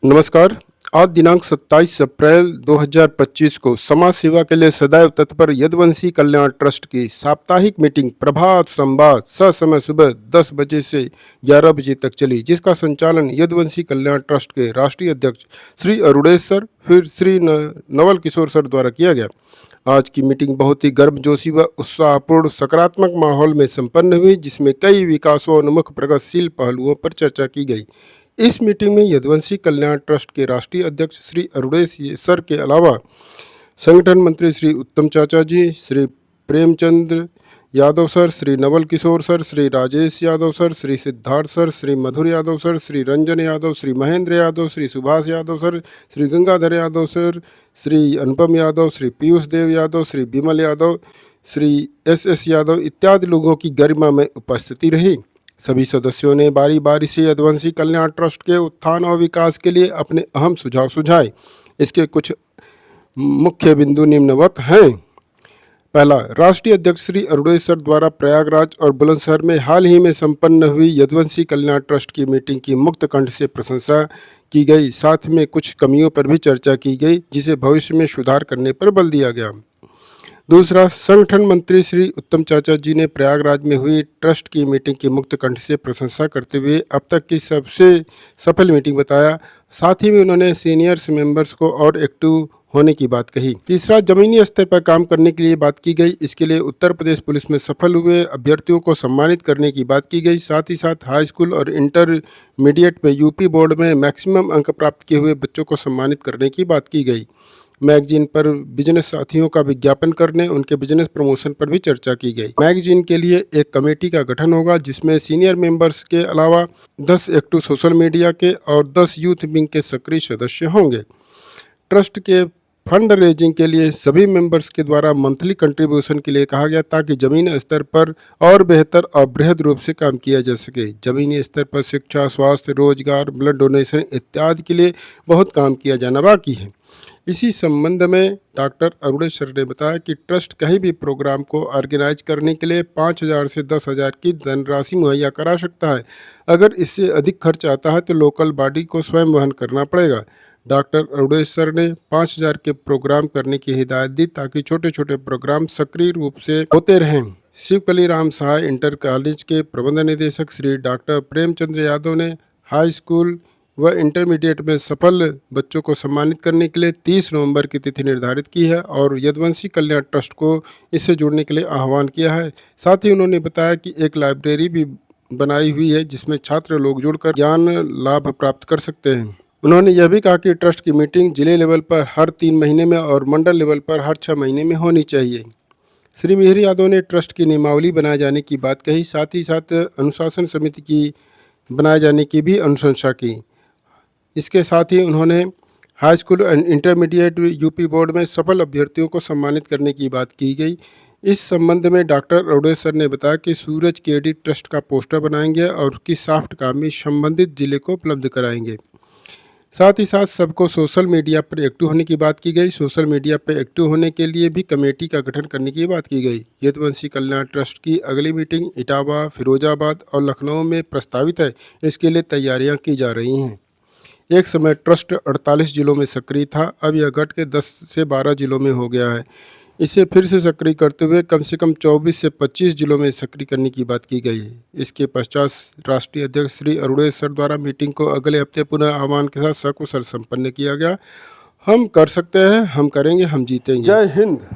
नमस्कार। आज दिनांक 27 अप्रैल 2025 को समाज सेवा के लिए सदैव तत्पर यदुवंशी कल्याण ट्रस्ट की साप्ताहिक मीटिंग प्रभात संवाद समय सुबह 10 बजे से 11 बजे तक चली, जिसका संचालन यदुवंशी कल्याण ट्रस्ट के राष्ट्रीय अध्यक्ष श्री अरुणेश सर फिर श्री नवल किशोर सर द्वारा किया गया। आज की मीटिंग बहुत ही गर्मजोशी व उत्साहपूर्ण सकारात्मक माहौल में संपन्न हुई, जिसमें कई विकासोन्मुख प्रगतिशील पहलुओं पर चर्चा की गई। इस मीटिंग में यदुवंशी कल्याण ट्रस्ट के राष्ट्रीय अध्यक्ष श्री अरुणेश सर के अलावा संगठन मंत्री श्री उत्तम चाचा ji, Shri Premchand Yadav sir, Shri Naval Kishore sir, Shri Rajesh Yadav sir, Shri Siddharth sir, Shri Madhur Yadav sir, Shri Ranjan Yadav, Shri Mahendra Yadav, Shri Subhash Yadav sir, Shri Gangadhar Yadav sir, Shri Anupam Yadav, Shri Piyush Dev Yadav, Shri Vimal Yadav, Shri S Yadav इत्यादि लोगों की गरिमा में उपस्थिति रही। सभी सदस्यों ने बारी बारी से यदुवंशी कल्याण ट्रस्ट के उत्थान और विकास के लिए अपने अहम सुझाव सुझाए। इसके कुछ मुख्य बिंदु निम्नवत हैं। पहला, राष्ट्रीय अध्यक्ष श्री अरुणेश सर द्वारा प्रयागराज और बुलंदशहर में हाल ही में संपन्न हुई यदुवंशी कल्याण ट्रस्ट की मीटिंग की मुक्त कंठ से प्रशंसा की गई। साथ में कुछ कमियों पर भी चर्चा की गई, जिसे भविष्य में सुधार करने पर बल दिया गया। दूसरा, संगठन मंत्री श्री उत्तम चाचा जी ने प्रयागराज में हुई ट्रस्ट की मीटिंग की मुक्त कंठ से प्रशंसा करते हुए अब तक की सबसे सफल मीटिंग बताया। साथ ही में उन्होंने सीनियर्स मेंबर्स को और एक्टिव होने की बात कही। तीसरा, जमीनी स्तर पर काम करने के लिए बात की गई। इसके लिए उत्तर प्रदेश पुलिस में सफल हुए अभ्यर्थियों को सम्मानित करने की बात की गई। साथ ही साथ हाई स्कूल और इंटरमीडिएट में यूपी बोर्ड में मैक्सिमम अंक प्राप्त किए हुए बच्चों को सम्मानित करने की बात की गई। मैगजीन पर बिजनेस साथियों का विज्ञापन करने, उनके बिजनेस प्रमोशन पर भी चर्चा की गई। मैगजीन के लिए एक कमेटी का गठन होगा, जिसमें सीनियर मेंबर्स के अलावा 10 एक्टिव सोशल मीडिया के और 10 यूथ विंग के सक्रिय सदस्य होंगे। ट्रस्ट के फंड रेजिंग के लिए सभी मेंबर्स के द्वारा मंथली कंट्रीब्यूशन के लिए कहा गया, ताकि जमीनी स्तर पर और बेहतर और बृहद रूप से काम किया जा सके। जमीनी स्तर पर शिक्षा, स्वास्थ्य, रोजगार, ब्लड डोनेशन इत्यादि के लिए बहुत काम किया जाना बाकी है। इसी संबंध में डॉक्टर अरुणेश सर ने बताया कि ट्रस्ट कहीं भी प्रोग्राम को ऑर्गेनाइज करने के लिए 5,000 से 10,000 की धनराशि मुहैया करा सकता है। अगर इससे अधिक खर्च आता है तो लोकल बॉडी को स्वयं वहन करना पड़ेगा। डॉक्टर अरुणेश सर ने 5,000 के प्रोग्राम करने की हिदायत दी, ताकि छोटे छोटे प्रोग्राम सक्रिय रूप से होते रहें। शिवकली राम सहाय इंटर कॉलेज के प्रबंध निदेशक श्री डॉक्टर प्रेमचंद यादव ने हाई स्कूल व इंटरमीडिएट में सफल बच्चों को सम्मानित करने के लिए 30 नवंबर की तिथि निर्धारित की है और यदुवंशी कल्याण ट्रस्ट को इससे जुड़ने के लिए आह्वान किया है। साथ ही उन्होंने बताया कि एक लाइब्रेरी भी बनाई हुई है, जिसमें छात्र लोग जुड़कर ज्ञान लाभ प्राप्त कर सकते हैं। उन्होंने यह भी कहा कि ट्रस्ट की मीटिंग जिले लेवल पर हर 3 महीने में और मंडल लेवल पर हर 6 महीने में होनी चाहिए। श्री मिहिर यादव ने ट्रस्ट की नियमावली बनाए जाने की बात कही। साथ ही साथ अनुशासन समिति की बनाए जाने की भी अनुशंसा की। इसके साथ ही उन्होंने high school and intermediate UP board में सफल अभ्यर्थियों को सम्मानित करने की बात की गई। इस संबंध में डॉक्टर अरुणेश सर ने बताया कि सूरज केडी ट्रस्ट का पोस्टर बनाएंगे और उसकी सॉफ्ट कॉपी संबंधित जिले को उपलब्ध कराएंगे। साथ ही साथ सबको सोशल मीडिया पर एक्टिव होने की बात की गई। सोशल मीडिया पर एक्टिव होने के लिए भी कमेटी का गठन करने की बात की गई। यदुवंशी कल्याण ट्रस्ट की अगली मीटिंग इटावा, फिरोजाबाद और लखनऊ में प्रस्तावित है। इसके लिए तैयारियां की जा रही हैं। एक समय ट्रस्ट 48 जिलों में सक्रिय था, अब यह घट के 10 से 12 जिलों में हो गया है। इसे फिर से सक्रिय करते हुए कम से कम 24 से 25 जिलों में सक्रिय करने की बात की गई है। इसके पश्चात राष्ट्रीय अध्यक्ष श्री अरुणेश सर द्वारा मीटिंग को अगले हफ्ते पुनः आह्वान के साथ सकुशल संपन्न किया गया। हम कर सकते हैं, हम करेंगे, हम जीतेंगे। जय हिंद।